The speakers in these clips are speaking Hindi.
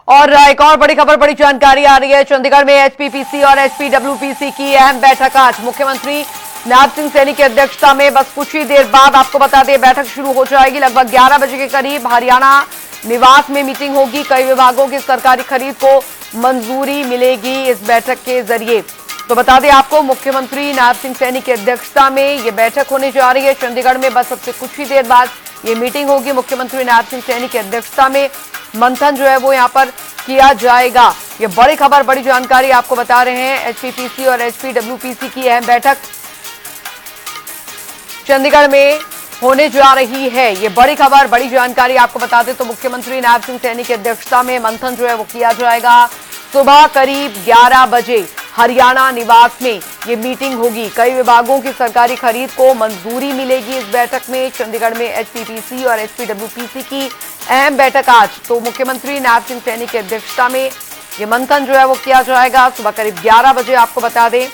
और एक और बड़ी खबर, बड़ी जानकारी आ रही है। चंडीगढ़ में एचपीपीसी और एचपीडब्ल्यूपीसी की अहम बैठक आज मुख्यमंत्री नायब सिंह सैनी की अध्यक्षता में बस कुछ ही देर बाद, आपको बता दें, बैठक शुरू हो जाएगी। लगभग 11 बजे के करीब हरियाणा निवास में मीटिंग होगी। कई विभागों की सरकारी खरीद को मंजूरी मिलेगी इस बैठक के जरिए। तो बता दें आपको, मुख्यमंत्री नायब सिंह सैनी की अध्यक्षता में ये बैठक होने जा रही है चंडीगढ़ में। बस अब से कुछ ही देर बाद ये मीटिंग होगी। मुख्यमंत्री नायब सिंह सैनी की अध्यक्षता में मंथन जो है वो यहाँ पर किया जाएगा। ये बड़ी खबर, बड़ी जानकारी आपको बता रहे हैं। एचपीपीसी और एचपीडब्ल्यूपीसी की अहम बैठक चंडीगढ़ में होने जा रही है। ये बड़ी खबर, बड़ी जानकारी आपको बता दें तो मुख्यमंत्री नायब सिंह सैनी की अध्यक्षता में मंथन जो है वो किया जाएगा। सुबह करीब 11 बजे हरियाणा निवास में ये मीटिंग होगी। कई विभागों की सरकारी खरीद को मंजूरी मिलेगी इस बैठक में। चंडीगढ़ में एचपीपीसी और एचपीडब्ल्यूपीसी की अहम बैठक आज तो मुख्यमंत्री नायब सिंह सैनी की अध्यक्षता में ये मंथन जो है वो किया जाएगा। सुबह करीब 11 बजे आपको बता दें,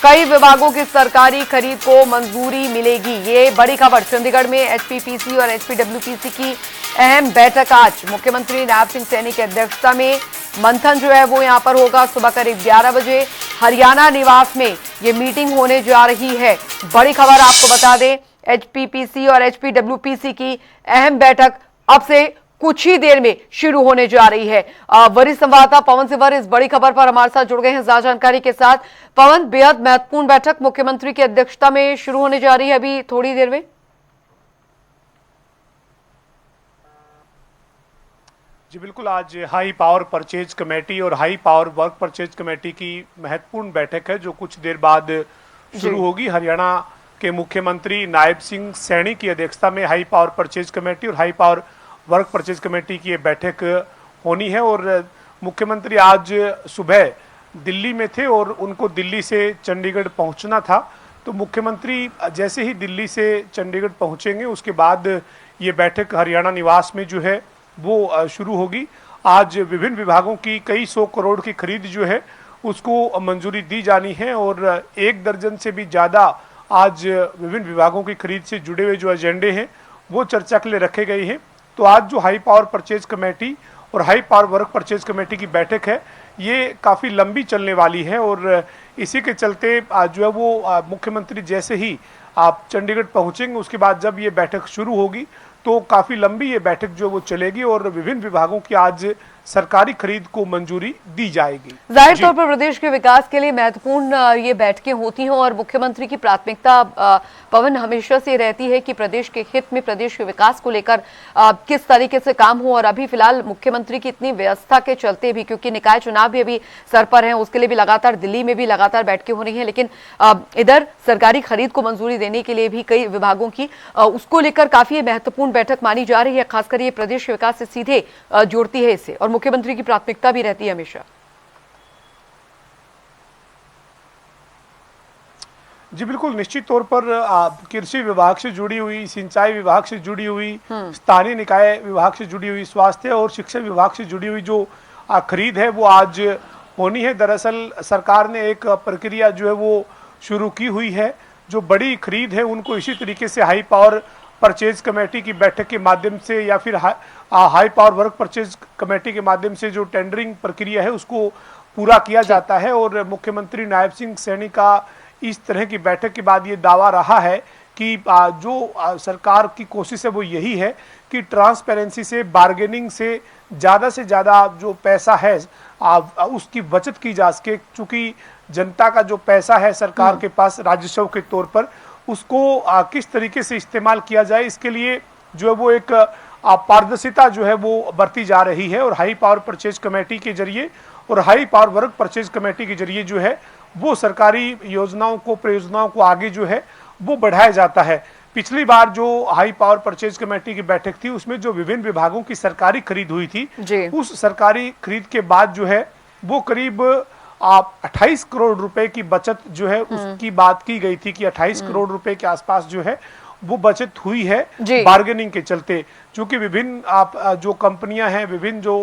कई विभागों की सरकारी खरीद को मंजूरी मिलेगी। ये बड़ी खबर, चंडीगढ़ में एचपीपीसी और एचपीडब्ल्यूपीसी की अहम बैठक आज मुख्यमंत्री नायब सिंह सैनी की अध्यक्षता में मंथन जो है वो यहां पर होगा। सुबह करीब 11 बजे हरियाणा निवास में ये मीटिंग होने जा रही है। बड़ी खबर आपको बता दें, एचपीपीसी और एचपीडब्ल्यूपीसी की अहम बैठक अब से कुछ ही देर में शुरू होने जा रही है। वरिष्ठ संवाददाता पवन सिवर इस बड़ी खबर पर हमारे साथ जुड़ गए हैं ज्यादा जानकारी के साथ। पवन, बेहद महत्वपूर्ण बैठक मुख्यमंत्री की अध्यक्षता में शुरू होने जा रही है अभी थोड़ी देर में। जी बिल्कुल, आज हाई पावर परचेज कमेटी और high power work purchase committee की महत्वपूर्ण बैठक है जो कुछ देर बाद शुरू होगी। हरियाणा के मुख्यमंत्री नायब सिंह सैनी की अध्यक्षता में हाई पावर परचेज कमेटी और high power work purchase committee की ये बैठक होनी है। और मुख्यमंत्री आज सुबह दिल्ली में थे और उनको दिल्ली से चंडीगढ़ पहुंचना था। तो मुख्यमंत्री जैसे ही दिल्ली से चंडीगढ़ पहुंचेंगे उसके बाद ये बैठक हरियाणा निवास में जो है वो शुरू होगी। आज विभिन्न विभागों की कई 100 करोड़ की खरीद जो है उसको मंजूरी दी जानी है और 1 दर्जन से भी ज़्यादा आज विभिन्न विभागों की खरीद से जुड़े हुए जो एजेंडे हैं वो चर्चा के लिए रखे गए हैं। तो आज जो हाई पावर परचेज कमेटी और high power work purchase committee की बैठक है ये काफ़ी लंबी चलने वाली है और इसी के चलते आज जो है वो मुख्यमंत्री जैसे ही आप चंडीगढ़ पहुंचेंगे उसके बाद जब ये बैठक शुरू होगी तो काफ़ी लंबी ये बैठक जो वो चलेगी और विभिन्न विभागों की आज सरकारी खरीद को मंजूरी दी जाएगी। जाहिर तौर पर प्रदेश के विकास के लिए महत्वपूर्ण ये बैठकें होती हैं और मुख्यमंत्री की प्राथमिकता पवन हमेशा से रहती है कि प्रदेश के हित में, प्रदेश के विकास को लेकर किस तरीके से काम हो। और अभी फिलहाल मुख्यमंत्री की इतनी व्यवस्था के चलते भी, क्योंकि निकाय चुनाव भी अभी सर पर है, उसके लिए भी लगातार दिल्ली में भी लगातार बैठकें हो रही हैं, लेकिन इधर सरकारी खरीद को मंजूरी देने के लिए भी कई विभागों की उसको लेकर काफी महत्वपूर्ण बैठक मानी जा रही है। खासकर ये प्रदेश के विकास से सीधे जोड़ती है इससे और मुख्यमंत्री की प्राथमिकता भी रहती है हमेशा। जी बिल्कुल, निश्चित तौर पर कृषि विभाग से जुड़ी हुई, सिंचाई विभाग से जुड़ी हुई, स्थानीय निकाय विभाग से जुड़ी हुई, स्वास्थ्य और शिक्षा विभाग से जुड़ी हुई जो खरीद है वो आज होनी है। दरअसल सरकार ने एक प्रक्रिया जो है वो शुरू की हुई है। जो बड़ी खरीद है उनको इसी तरीके से हाई पावर परचेज कमेटी की बैठक के माध्यम से या फिर high power work purchase committee के माध्यम से जो टेंडरिंग प्रक्रिया है उसको पूरा किया जाता है। और मुख्यमंत्री नायब सिंह सैनी का इस तरह की बैठक के बाद ये दावा रहा है कि जो सरकार की कोशिश है वो यही है कि ट्रांसपेरेंसी से, बार्गेनिंग से ज़्यादा जो पैसा है उसकी बचत की जा सके। चूँकि जनता का जो पैसा है सरकार के पास राजस्व के तौर पर, उसको किस तरीके से इस्तेमाल किया जाए, इसके लिए जो है वो एक पारदर्शिता जो है वो बरती जा रही है। और हाई पावर परचेज कमेटी के जरिए और high power work purchase committee के जरिए जो है वो सरकारी योजनाओं को, परियोजनाओं को आगे जो है वो बढ़ाया जाता है। पिछली बार जो हाई पावर परचेज कमेटी की बैठक थी उसमें जो विभिन्न विभागों की सरकारी खरीद हुई थी, उस सरकारी खरीद के बाद जो है वो करीब 28 करोड़ रुपए की बचत जो है उसकी बात की गई थी कि 28 करोड़ रुपए के आसपास जो है वो बचत हुई है बार्गेनिंग के चलते। क्योंकि विभिन्न जो कंपनियां हैं, विभिन्न जो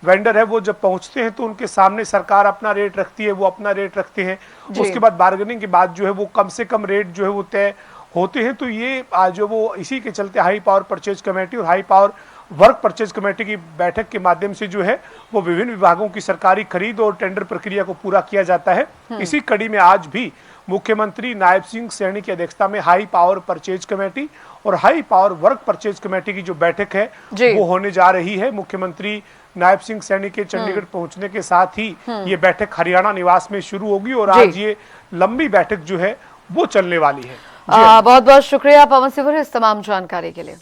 वेंडर है, वो जब पहुंचते हैं तो उनके सामने सरकार अपना रेट रखती है, वो अपना रेट रखते हैं। उसके बाद बार्गेनिंग के बाद जो है वो कम से कम रेट जो है वो तय होते हैं। तो ये जो वो इसी के चलते हाई पावर परचेज कमेटी और high power work purchase committee की बैठक के माध्यम से जो है वो विभिन्न विभागों की सरकारी खरीद और टेंडर प्रक्रिया को पूरा किया जाता है। इसी कड़ी में आज भी मुख्यमंत्री नायब सिंह सैनी की अध्यक्षता में हाई पावर परचेज कमेटी और high power work purchase committee की जो बैठक है वो होने जा रही है। मुख्यमंत्री नायब सिंह सैनी के चंडीगढ़ पहुंचने के साथ ही ये बैठक हरियाणा निवास में शुरू होगी और आज ये लंबी बैठक जो है वो चलने वाली है। बहुत बहुत शुक्रिया पवन सिंह इस तमाम जानकारी के लिए।